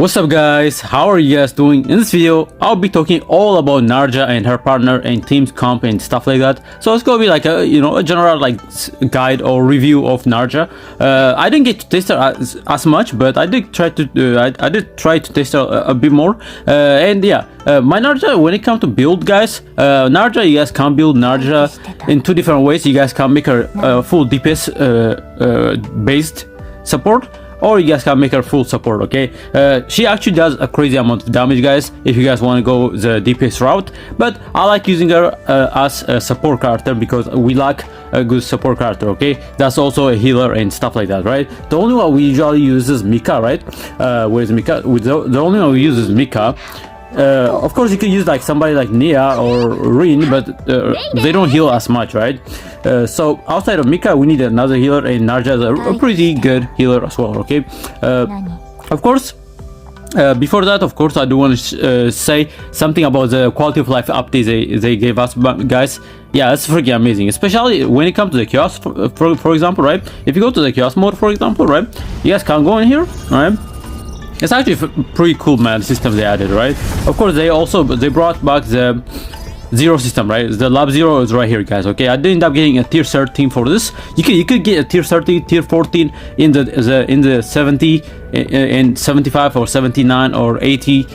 What's up guys, how are you guys doing? In this video, I'll be talking all about Narja and her partner and team's comp and stuff like that. So it's gonna be like a general like guide or review of Narja. I didn't get to test her as much, but I did try to try to test her a bit more. And yeah, my Narja, when it comes to build guys, Narja, you guys can build Narja in two different ways. You guys can make her full DPS based support, or you guys can make her full support. Okay, she actually does a crazy amount of damage guys if you guys want to go the DPS route, but I like using her as a support character because we lack a good support character. Okay, that's also a healer and stuff like that, right? The only one we usually use is Mika, right? Where's Mika? The only one we use is Mika. Of course you could use like somebody like Nia or Rin, but they don't heal as much, right? So outside of Mika we need another healer, and Narja is a pretty good healer as well. Okay, of course before that, of course, I do want to say something about the quality of life updates they gave us, guys. Yeah, it's freaking amazing, especially when it comes to the kiosk, for example, right? If you go to the kiosk mode, for example, right, you guys can go in here, right? It's actually pretty cool, man, the system they added, right? Of course, they brought back the zero system, right? The lab zero is right here, guys. Okay, I did end up getting a tier 13 for this. You could get a tier 30, tier 14 in the 70 and 75 or 79 or 80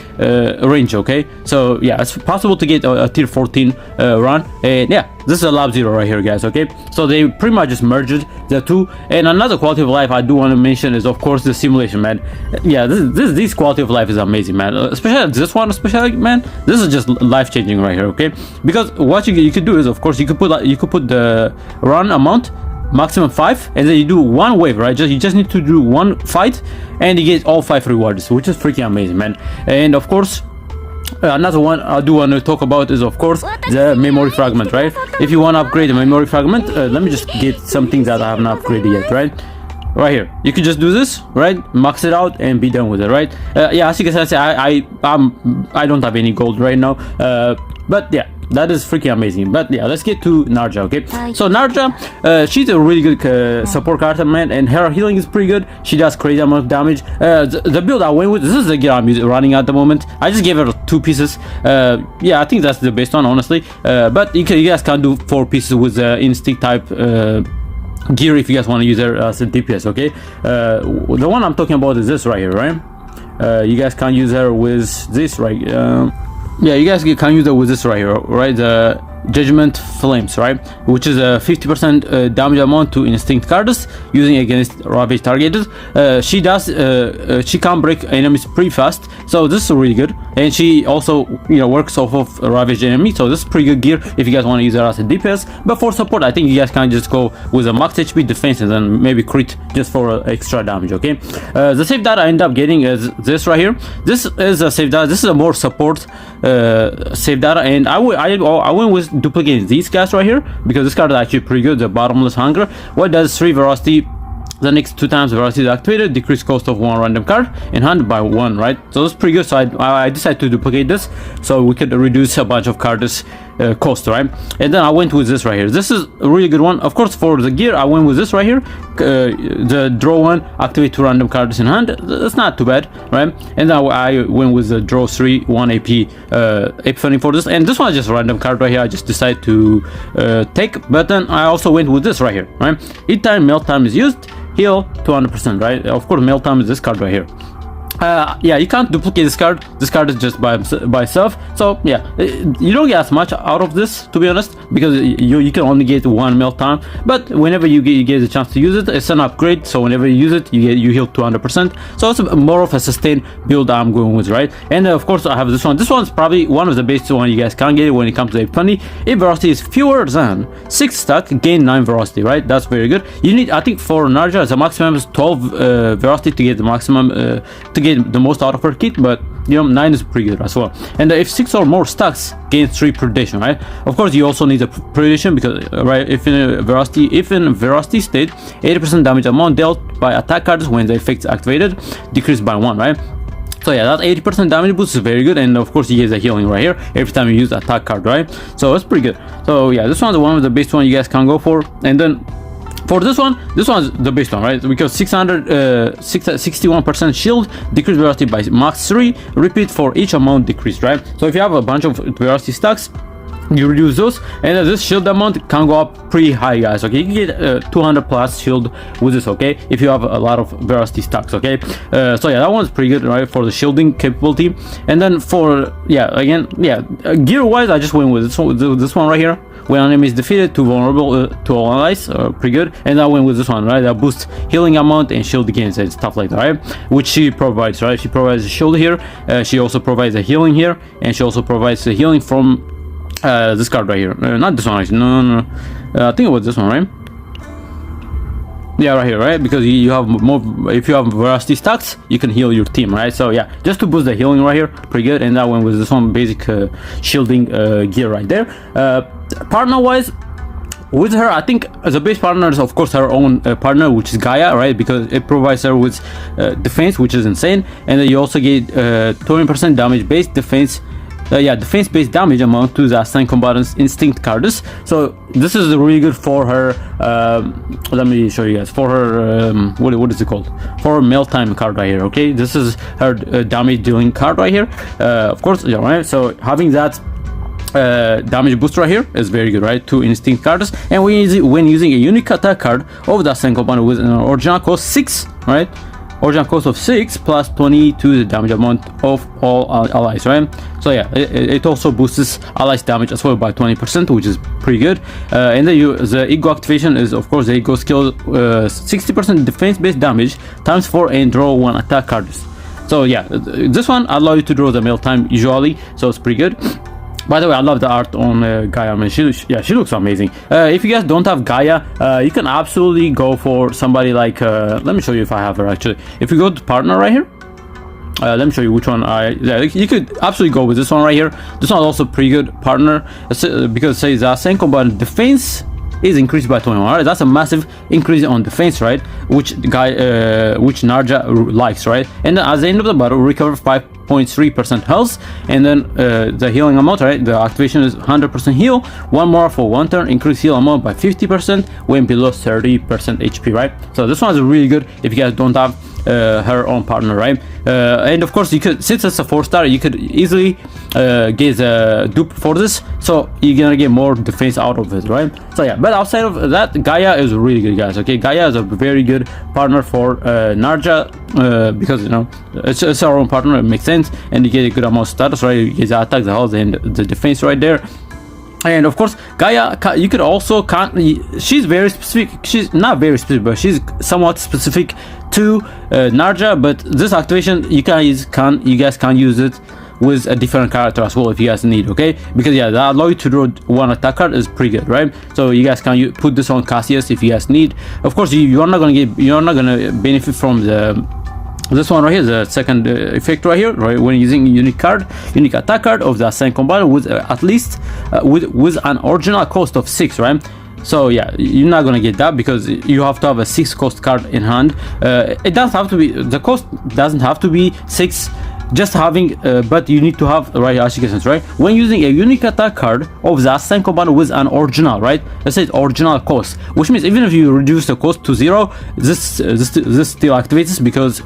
range. Okay, so yeah, it's possible to get a tier 14 run, and yeah, this is a lab zero right here, guys. Okay, so they pretty much just merged the two. And another quality of life I do want to mention is, of course, the simulation, man. Yeah, this quality of life is amazing, man. Especially this one, man. This is just life changing right here. Okay, because what you could do is, of course, you could put the run amount maximum 5, and then you do one wave, right? You just need to do one fight and you get all 5 rewards, which is freaking amazing, man. And of course, another one I do want to talk about is, of course, the memory fragment, right? If you want to upgrade the memory fragment, let me just get something that I haven't upgraded yet, right here. You can just do this, right? Max it out and be done with it, right? Yeah, as you can see, I don't have any gold right now, but yeah, that is freaking amazing. But yeah, let's get to Narja. Okay, so Narja, she's a really good support character, man, and her healing is pretty good. She does crazy amount of damage. The build I went with, this is the gear I'm running at the moment. I just gave her 2 pieces. Yeah, I think that's the best one, honestly. But you guys can do 4 pieces with the instinct type gear if you guys want to use her as a DPS. Okay, the one I'm talking about is this right here, right? You guys can use her with this, right? Yeah, you guys can use it with this right here, right? The Judgment Flames, right? Which is a 50% damage amount to instinct cards using against ravage targeted. She can break enemies pretty fast, so this is really good. And she also works off of ravage enemy, so this is pretty good gear if you guys want to use her as a DPS. But for support, I think you guys can just go with a max HP defense and then maybe crit just for extra damage. Okay, the save data I end up getting is this right here. This is a save data. This is a more support save data, and I went with duplicating these guys right here because this card is actually pretty good. The Bottomless Hunger, what does 3 velocity, the next 2 times velocity is activated, decrease cost of 1 random card in hand by 1, right? So that's pretty good. So I decided to duplicate this so we could reduce a bunch of cards cost, right? And then I went with this right here. This is a really good one. Of course, for the gear I went with this right here, the draw 1, activate 2 random cards in hand. That's not too bad, right? And then I went with the draw 3 1 AP Epiphany for this, and this one is just a random card right here. I just decided to take, but then I also went with this right here, right? Each time melt time is used, heal 200%, right? Of course, melt time is this card right here. Yeah, you can't duplicate this card. This card is just by itself. So yeah, you don't get as much out of this, to be honest, because you can only get 1 melt time. But whenever you get the chance to use it, it's an upgrade. So whenever you use it, you heal 200%. So it's more of a sustained build I'm going with, right? And of course I have this one. This one's probably one of the best one you guys can get when it comes to Epiphany. If velocity is fewer than 6 stack, gain 9 velocity, right? That's very good. You need, I think for Narja, the maximum is 12 velocity to get the maximum to get the most out of her kit, but 9 is pretty good as well. And if 6 or more stacks, gains 3 predation, right? Of course, you also need a predation because, right, if in veracity state, 80% damage amount dealt by attack cards when the effect is activated decreased by 1, right? So yeah, that 80% damage boost is very good, and of course you get the healing right here every time you use the attack card, right? So it's pretty good. So yeah, this one's one of the best one you guys can go for. And then For this one's the best one, right? Because 61% shield, decrease velocity by max 3, repeat for each amount decreased, right? So if you have a bunch of velocity stacks, you reduce those, and this shield amount can go up pretty high, guys. Okay, you can get 200 plus shield with this, okay, if you have a lot of velocity stacks, okay. So yeah, that one's pretty good, right, for the shielding capability. And then for gear wise, I just went with this one right here. When enemy is defeated, too vulnerable to all allies, pretty good. And I went with this one, right, that boosts healing amount and shield gains and stuff like that, right, which she provides, right. She provides a shield here, she also provides a healing here, and she also provides a healing from this card right here. Not this one, actually. No. I think it was this one, right? Yeah, right here, right? Because you have more. If you have velocity stacks, you can heal your team, right? So yeah, just to boost the healing right here, pretty good. And that one was this one basic shielding gear right there. Partner wise, with her, I think the base partner is of course her own partner, which is Gaia, right? Because it provides her with defense, which is insane, and then you also get 20% damage based defense. Defense-based damage amount to the assigned combatant's instinct cards. So this is really good for her. Let me show you guys. For her, what is it called? For her mealtime card right here. Okay, this is her damage dealing card right here. Of course, yeah, right. So having that damage boost right here is very good, right? 2 instinct cards, and when using a unique attack card of the assigned combatant with an original cost 6, right? Original cost of 6 plus 20 to the damage amount of all allies, right? So yeah, it also boosts allies damage as well by 20%, which is pretty good. And then the ego activation is of course the ego skill, 60% defense based damage times 4 and draw 1 attack cards. So yeah, this one allows you to draw the mealtime usually, so it's pretty good. By the way, I love the art on Gaia. I mean, she looks amazing. If you guys don't have Gaia, you can absolutely go for somebody like, let me show you if I have her actually. If you go to partner right here, let me show you which one you could absolutely go with this one right here. This one is also pretty good partner, because it says Senko, but defense is increased by 21, right? That's a massive increase on defense, right? Which Narja likes, right? And then at the end of the battle, recover 5.3% health, and then the healing amount, right? The activation is 100% heal, 1 more for 1 turn, increase heal amount by 50% when below 30% HP, right? So this one is really good if you guys don't have her own partner, right? And of course, you could, since it's a 4-star, you could easily get a dupe for this, so you're gonna get more defense out of it, right? So yeah, but outside of that, Gaia is really good, guys. Okay, Gaia is a very good partner for Narja, because you know it's our own partner. It makes sense, and you get a good amount of status, right? You get the attack, the health, and the defense right there. And of course, Gaia, you could also she's very specific. She's not very specific, but she's somewhat specific to Narja. But this activation, you guys can use it with a different character as well if you guys need, okay? Because yeah, that allow you to draw 1 attack card is pretty good, right? So you guys can put this on Cassius if you guys need. Of course, you're not gonna benefit from this one right here, the second effect right here, right? When using a unique attack card of the assigned combatant with at least with an original cost of 6, right? So yeah, you're not gonna get that because you have to have a 6 cost card in hand. It doesn't have to be, the cost doesn't have to be 6. Just having, but you need to have, right, as you can see, right? When using a unique attack card of the assigned combatant with an original, right? Let's say original cost, which means even if you reduce the cost to 0, this still activates because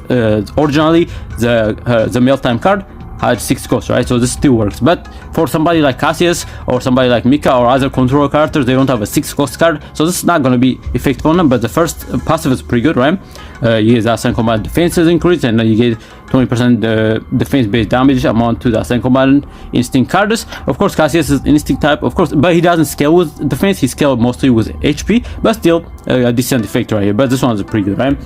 originally the mealtime card had 6 costs, right? So this still works. But for somebody like Cassius or somebody like Mika or other control characters, they don't have a 6 cost card, so this is not going to be effective on them. But the first passive is pretty good, right? You get the assigned combatant defense is increased, and then you get 20% defense based damage amount to the assigned combatant instinct cards. Of course, Cassius is instinct type, of course, but he doesn't scale with defense. He scales mostly with HP, but still a decent effect right here. But this one is pretty good, right?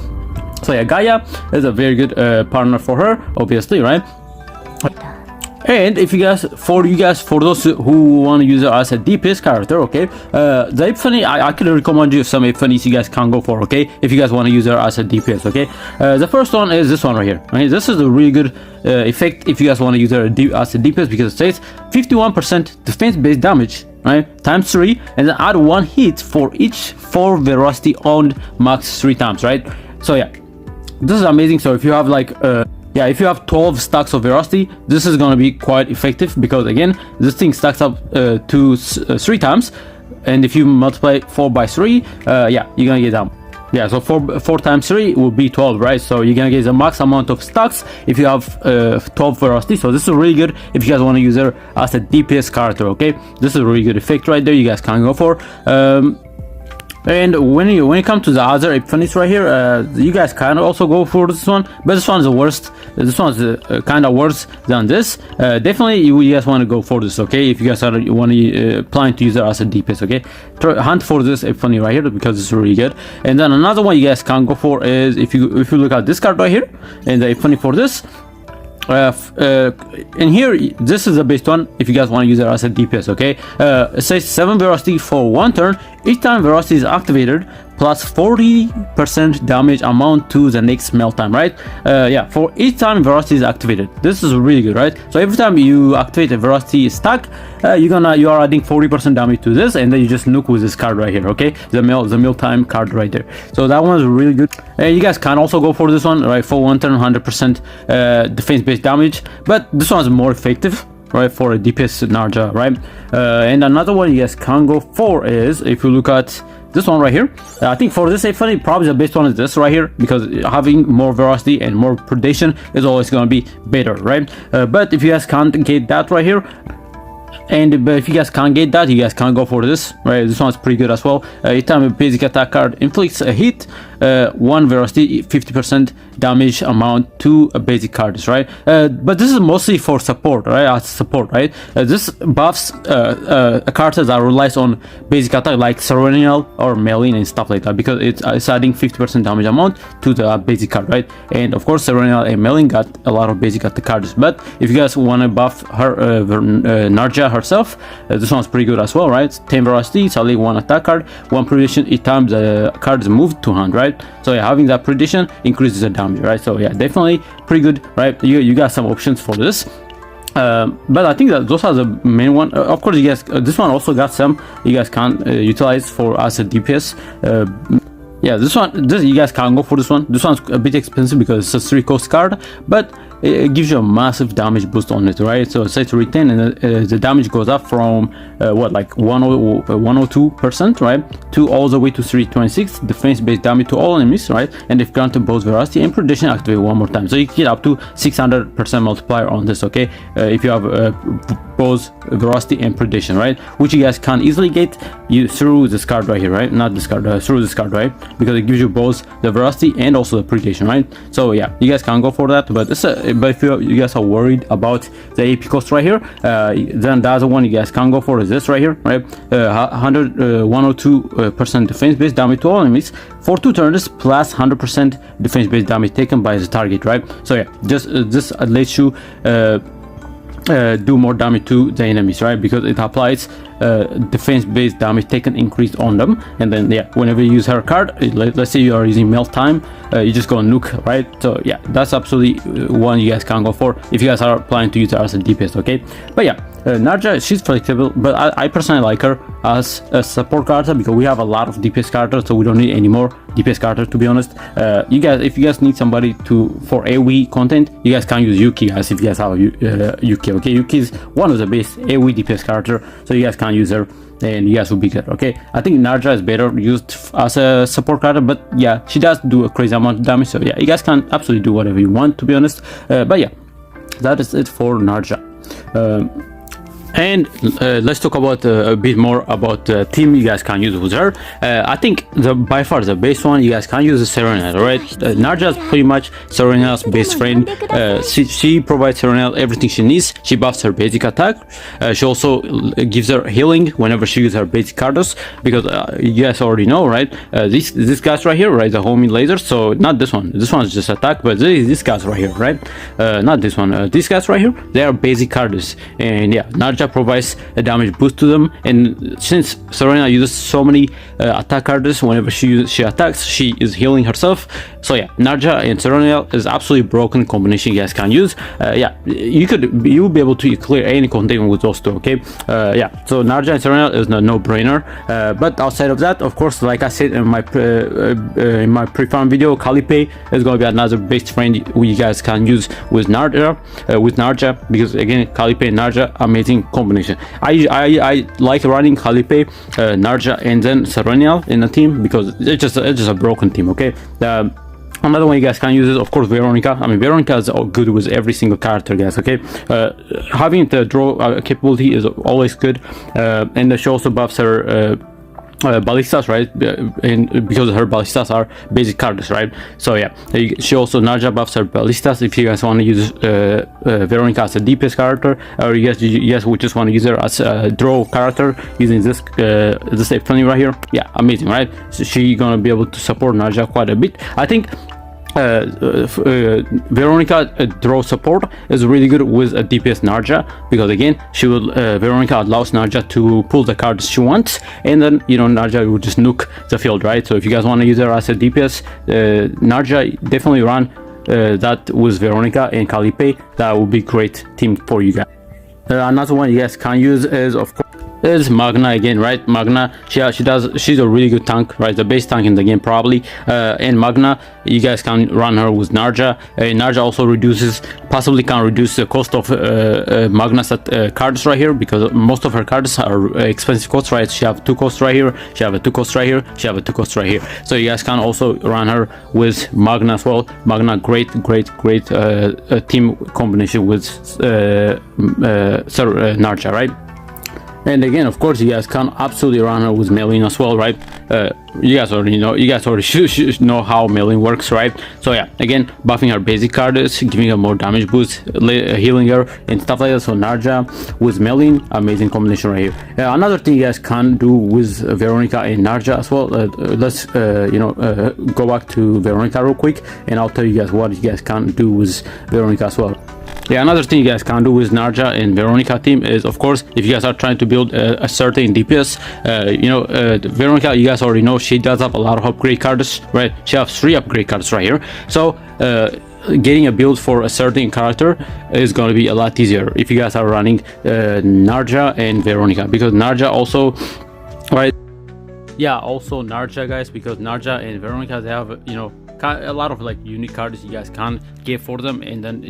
So yeah, Gaia is a very good partner for her, obviously, right? And if for those who want to use it as a DPS character, okay, the Epiphany, I could recommend you some Epiphanies you guys can go for, okay, if you guys want to use her as a DPS, okay. The first one is this one right here, right? This is a really good effect if you guys want to use her as a DPS, because it says 51% defense based damage, right, times 3, and then add 1 hit for each 4 velocity owned max 3 times, right? So yeah, this is amazing. So if you have like if you have 12 stacks of velocity, this is going to be quite effective, because again, this thing stacks up to 3 times. and if you multiply 4 by 3, yeah, you're gonna get that. Yeah, so 4 times 3 will be 12, right? So you're gonna get the max amount of stacks if you have 12 velocity. So this is really good if you guys want to use her as a DPS character. Okay, this is a really good effect right there. You guys can go for. And when it comes to the other epiphanies right here, you guys can also go for this one, but this one's the worst. This one's kind of worse than this. Definitely you guys want to go for this, okay? If you guys are planning to use it as a DPS, okay? Hunt for this epiphany right here because it's really good. And then another one you guys can go for is if you look at this card right here and the epiphany for this. In here, this is the best one if you guys want to use it as a DPS, okay? It says 7 velocity for 1 turn. Each time velocity is activated, plus 40% damage amount to the next melt time, right? Yeah, for each time velocity is activated. This is really good, right? So every time you activate a velocity stack, you are adding 40% damage to this, and then you just nuke with this card right here, okay? The melt time card right there. So that one is really good. And you guys can also go for this one, right? For 1 turn, 100% defense based damage, but this one is more effective, right, for a DPS Narja, right? And another one you guys can go for is if you look at this one right here. I think for this epiphany, probably the best one is this right here, because having more velocity and more predation is always going to be better, right? But if you guys can't get that right here, but if you guys can't get that, you guys can go for this, right? This one's pretty good as well. Each time a basic attack card inflicts a hit, 1 velocity, 50% damage amount to a basic cards, right? But this is mostly for support, right? As support, right? This buffs cards that relies on basic attack like Ceremonial or Melin and stuff like that, because it's adding 50% damage amount to the basic card, right? And of course, Ceremonial and Melin got a lot of basic attack cards. But if you guys want to buff her, Narja herself, this one's pretty good as well, right? 10 velocity, suddenly 1 attack card, 1 prediction each time the card is moved to hand, right? So yeah, having that prediction increases the damage, right? So yeah, definitely pretty good, right? You got some options for this. But I think that those are the main one. Of course, you guys, this one also got some you guys can utilize for as a DPS. Yeah, this you guys can go for this one. This one's a bit expensive because it's a 3-cost card, but it gives you a massive damage boost on it, right? So it's set to retain, and the damage goes up from like 102%, right, to all the way to 326 defense based damage to all enemies, right? And if granted both velocity and predation, activate one more time, so you get up to 600% multiplier on this, okay? If you have both velocity and predation, right, which you guys can easily get through this card right here, right? Not this card, through this card, right? Because it gives you both the velocity and also the predation, right? So yeah, you guys can go for that. But if you guys are worried about the AP cost right here, then the other one you guys can go for is this right here, right? 102% defense based damage to all enemies for 2 turns, plus 100% defense based damage taken by the target, right? So yeah, this lets you do more damage to the enemies, right? Because it applies defense based damage taken increase on them. And then yeah, whenever you use her card, let's say you are using melt time, you just go nuke, right? So yeah, that's absolutely one you guys can go for if you guys are planning to use her as a DPS, okay? But yeah, Narja, she's flexible, but I personally like her as a support character because we have a lot of DPS characters, so we don't need any more DPS characters, to be honest. If you guys need somebody for AoE content, you guys can use Yuki, guys, if you guys have Yuki, okay? Yuki is one of the best AoE DPS character, so you guys can use her and you guys will be good, okay? I think Narja is better used as a support character, but yeah, she does do a crazy amount of damage, so yeah, you guys can absolutely do whatever you want, to be honest. But yeah, that is it for Narja. And let's talk about a bit more about the team you guys can use with her. I think by far the best one you guys can use is Serena, right? Narja is pretty much Serena's best friend. She provides Serena everything she needs. She buffs her basic attack. She also gives her healing whenever she uses her basic cards, because you guys already know, right? This guys right here, right? The homing laser. So not this one. This one's just attack, but this guys right here, right? Not this one. These guys right here, they are basic cards, and yeah, Narja provides a damage boost to them. And since Serena uses so many attack cards, whenever she attacks, she is healing herself. So yeah, Narja and Serena is absolutely broken combination you guys can use. Yeah, you'll be able to clear any containment with those two, okay? Yeah, so Narja and Serena is a no-brainer. But outside of that, of course, like I said in my pre-farm video, Calipe is going to be another best friend you guys can use with Narja, because again, Calipe and Narja, amazing combination. I like running Khalipe, Narja, and then Serenial in a team because it's just a broken team. Okay. Another one you guys can use is, of course, Veronica. I mean, Veronica is good with every single character, guys. Okay, having the draw capability is always good, and she also buffs her ballistas, right? And because her ballistas are basic cards, right? So yeah, she also Narja buffs her ballistas. If you guys want to use Veronica as a DPS character, or you guys would just want to use her as a draw character using this F20 right here, yeah, amazing, right? So she's gonna be able to support Narja quite a bit. I think Veronica draw support is really good with a DPS Narja, because again, Veronica allows Narja to pull the cards she wants, and then Narja will just nuke the field, right? So if you guys want to use her as a DPS Narja, definitely run that with Veronica and Khalipe. That would be great team for you guys. Another one you guys can use is, of course, is Magna again, right? Magna, she's a really good tank, right? The base tank in the game probably. And Magna, you guys can run her with Narja. Narja also possibly can reduce the cost of Magna's cards right here, because most of her cards are expensive costs, right? She have 2 costs right here, she have a 2 cost right here, she have a 2 cost right here. So you guys can also run her with Magna as well. Magna, great team combination with Narja, right? And again, of course, you guys can absolutely run her with Melin as well, right? You guys already should know how Melin works, right? So yeah, again, buffing her basic cards, giving her more damage boost, healing her and stuff like that. So Narja with Melin, amazing combination right here. Another thing you guys can do with Veronica and Narja as well. Let's go back to Veronica real quick, and I'll tell you guys what you guys can do with Veronica as well. Yeah, another thing you guys can do with Narja and Veronica team is, of course, if you guys are trying to build a certain DPS, Veronica, you guys already know she does have a lot of upgrade cards, right? She has 3 upgrade cards right here. So getting a build for a certain character is going to be a lot easier if you guys are running Narja and Veronica, because Narja also, right? Yeah, also Narja, guys, because Narja and Veronica, they have a lot of like unique cards you guys can get for them, and then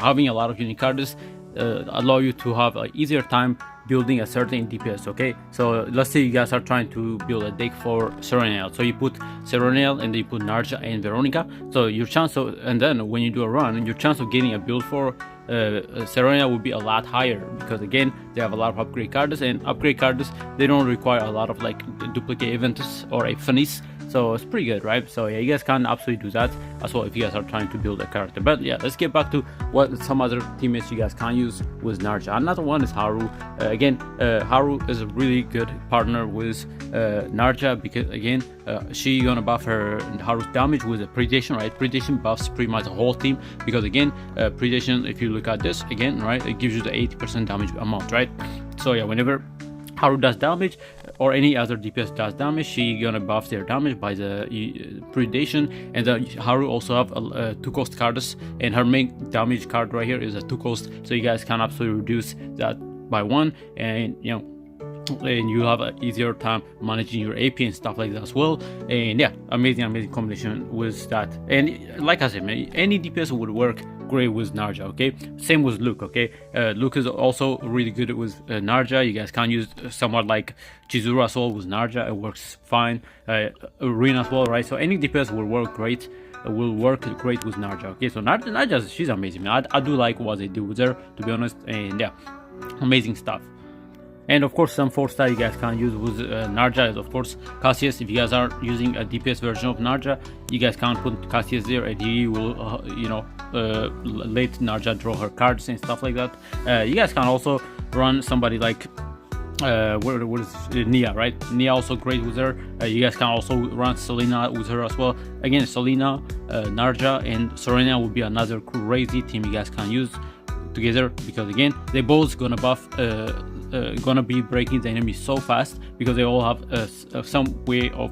having a lot of unique cards allow you to have an easier time building a certain DPS. Okay, so let's say you guys are trying to build a deck for Serenial, so you put Serenial and then you put Narja and Veronica, so your chance of, and then when you do a run, your chance of getting a build for Serenial will be a lot higher, because again, they have a lot of upgrade cards, and upgrade cards, they don't require a lot of like duplicate events or a finis. So it's pretty good, right? So yeah, you guys can absolutely do that as well if you guys are trying to build a character. But yeah, let's get back to what some other teammates you guys can use with Narja. Another one is Haru. Again, Haru is a really good partner with Narja, because again, she gonna buff Haru's damage with a predation, right? Predation buffs pretty much the whole team, because again, predation, if you look at this again, right, it gives you the 80% damage amount, right? So yeah, whenever Haru does damage, or any other DPS does damage, she gonna buff their damage by the predation. And then Haru also have 2 cost cards, and her main damage card right here is a 2 cost, so you guys can absolutely reduce that by 1, and and you have an easier time managing your AP and stuff like that as well. And yeah, amazing combination with that. And like I said, man, any DPS would work great with Narja. Okay, same with Luke. Okay, Luke is also really good with Narja. You guys can use somewhat like Chizuru as well with Narja, it works fine. Arena as well, right? So any DPS will work great with Narja. Okay, so Narja, she's amazing, man. I do like what they do with her, to be honest. And yeah, amazing stuff. And of course, some 4-star you guys can use with Narja is, of course, Cassius. If you guys are using a DPS version of Narja, you guys can put Cassius there, and he will let Narja draw her cards and stuff like that. You guys can also run somebody like what is Nia, right? Nia also great with her. You guys can also run Selena with her as well. Again, Selena, Narja, and Serena will be another crazy team you guys can use together, because again, they both gonna buff gonna be breaking the enemy so fast, because they all have some way of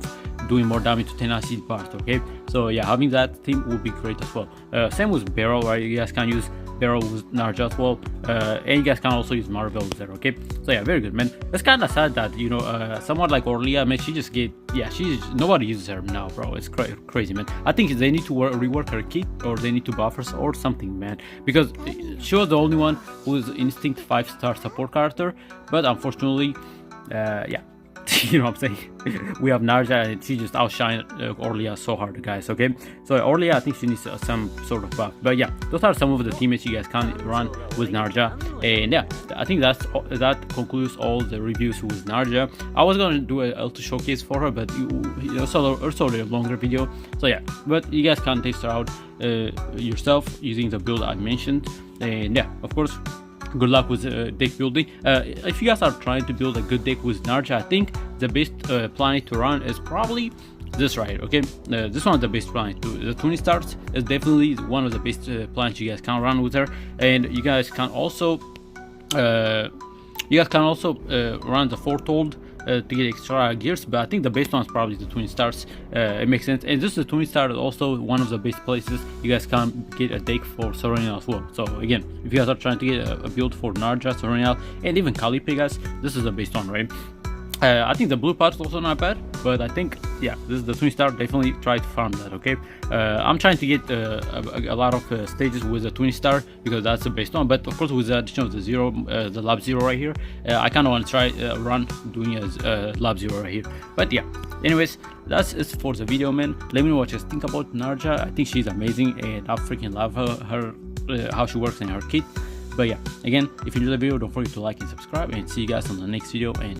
doing more damage to tenacity part. Okay, so yeah, having that team will be great as well. Same with Barrel, right? You guys can use barrel with Narja as well, and you guys can also use Marvel with her. Okay, so yeah, very good, man. It's kind of sad that someone like Orlea, man, she just get, yeah, nobody uses her now, bro. It's crazy, man. I think they need to rework her kit, or they need to buff her or something, man, because she was the only one who is instinct 5-star support character, but unfortunately, yeah. You know what I'm saying? We have Narja, and she just outshined Orlea so hard, guys. Okay, so Orlea, I think she needs some sort of buff. But yeah, those are some of the teammates you guys can run with Narja. And yeah, I think that concludes all the reviews with Narja. I was gonna do a L2 showcase for her, but it's also a longer video. So yeah, but you guys can test her out yourself using the build I mentioned. And yeah, of course, good luck with deck building. If you guys are trying to build a good deck with Narja, I think the best planet to run is probably this right. Okay, this one is the best planet. The 20 stars is definitely one of the best planets you guys can run with her, and you guys can also run the foretold to get extra gears, but I think the best one is probably the 20 stars. It makes sense, and this is the 20 star is also one of the best places you guys can get a deck for Serenial as well. So again, if you guys are trying to get a build for Narja, Serenial, and even Calipe, guys, this is the best one, right? I think the blue part is also not bad, but I think, yeah, this is the 20 star. Definitely try to farm that. Okay, I'm trying to get a lot of stages with the 20 star because that's the best one, but of course with the addition of the lab 0 right here, I kind of want to try run doing a lab 0 right here. But yeah, anyways, that's it for the video, man. Let me know what you think about Narja. I think she's amazing, and I freaking love her how she works in her kit. But yeah, again, if you enjoyed the video, don't forget to like and subscribe, and see you guys on the next video. And